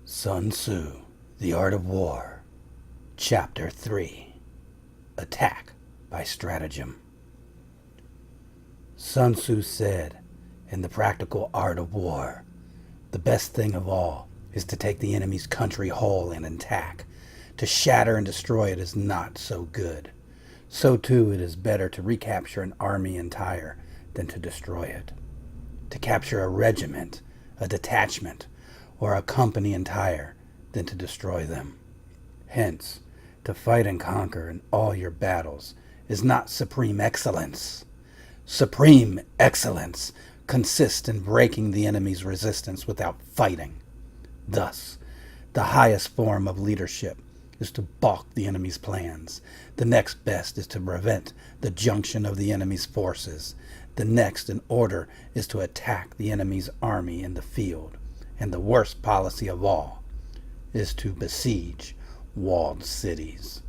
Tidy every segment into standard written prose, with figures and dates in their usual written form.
Sun Tzu, The Art of War, Chapter 3, Attack by Stratagem. Sun Tzu said, in the practical art of war, the best thing of all is to take the enemy's country whole and intact. To shatter and destroy it is not so good. So too it is better to recapture an army entire than to destroy it. To capture a regiment, a detachment, or a company entire than to destroy them. Hence, to fight and conquer in all your battles is not supreme excellence. Supreme excellence consists in breaking the enemy's resistance without fighting. Thus, the highest form of leadership is to balk the enemy's plans. The next best is to prevent the junction of the enemy's forces. The next in order is to attack the enemy's army in the field. And the worst policy of all is to besiege walled cities.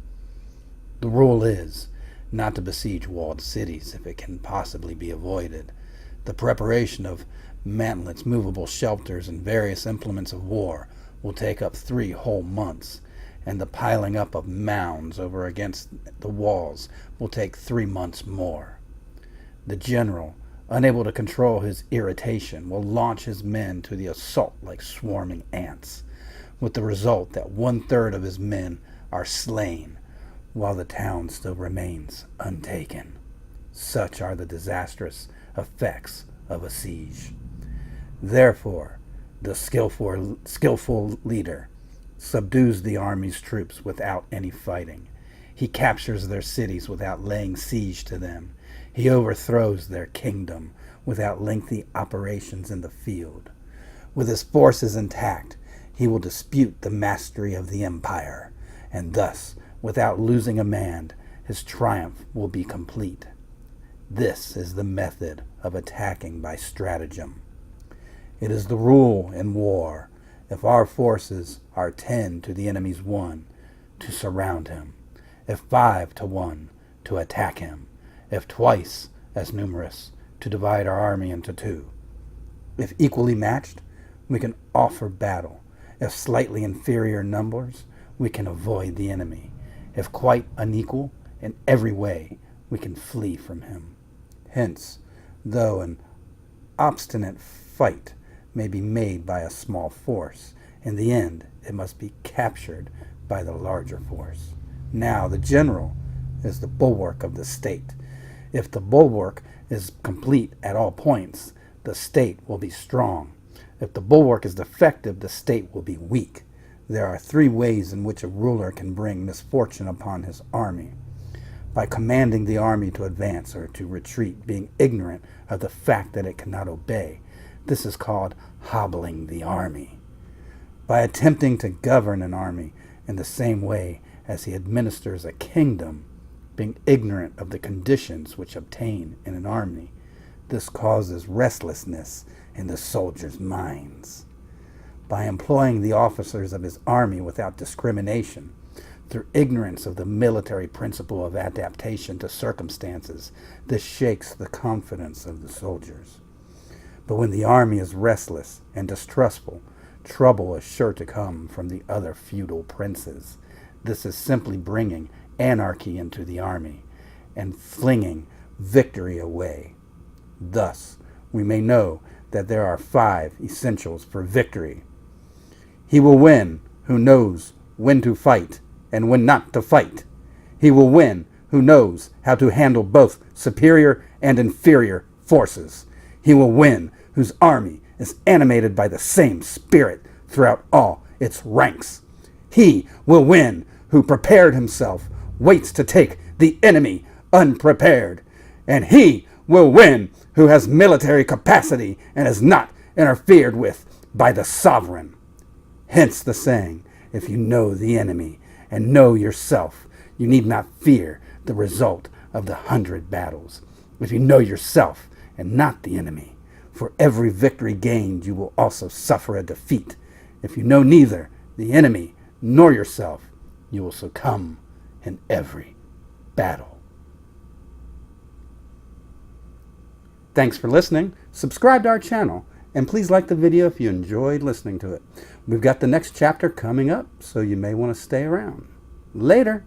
The rule is not to besiege walled cities if it can possibly be avoided. The preparation of mantlets, movable shelters, and various implements of war will take up 3 whole months, and the piling up of mounds over against the walls will take 3 months more. The general, unable to control his irritation, will launch his men to the assault like swarming ants, with the result that 1/3 of his men are slain, while the town still remains untaken. Such are the disastrous effects of a siege. Therefore, the skillful leader subdues the army's troops without any fighting. He captures their cities without laying siege to them. He overthrows their kingdom without lengthy operations in the field. With his forces intact, he will dispute the mastery of the empire, and thus, without losing a man, his triumph will be complete. This is the method of attacking by stratagem. It is the rule in war, if our forces are 10 to the enemy's 1, to surround him; if 5 to 1, to attack him; if twice as numerous, to divide our army into 2. If equally matched, we can offer battle. If slightly inferior numbers, we can avoid the enemy. If quite unequal in every way, we can flee from him. Hence, though an obstinate fight may be made by a small force, in the end it must be captured by the larger force. Now the general is the bulwark of the state. If the bulwark is complete at all points, the state will be strong. If the bulwark is defective, the state will be weak. There are 3 ways in which a ruler can bring misfortune upon his army: by commanding the army to advance or to retreat, being ignorant of the fact that it cannot obey. This is called hobbling the army. By attempting to govern an army in the same way as he administers a kingdom, being ignorant of the conditions which obtain in an army. This causes restlessness in the soldiers' minds. By employing the officers of his army without discrimination, through ignorance of the military principle of adaptation to circumstances, this shakes the confidence of the soldiers. But when the army is restless and distrustful, trouble is sure to come from the other feudal princes. This is simply bringing anarchy into the army and flinging victory away. Thus, we may know that there are 5 essentials for victory. He will win who knows when to fight and when not to fight. He will win who knows how to handle both superior and inferior forces. He will win whose army is animated by the same spirit throughout all its ranks. He will win who prepared himself, waits to take the enemy unprepared. And he will win who has military capacity and is not interfered with by the sovereign. Hence the saying, if you know the enemy and know yourself, you need not fear the result of the 100 battles. If you know yourself and not the enemy, for every victory gained you will also suffer a defeat. If you know neither the enemy nor yourself, you will succumb in every battle. Thanks for listening. Subscribe to our channel And please like the video if you enjoyed listening to it. We've got the next chapter coming up, so you may want to stay around. Later.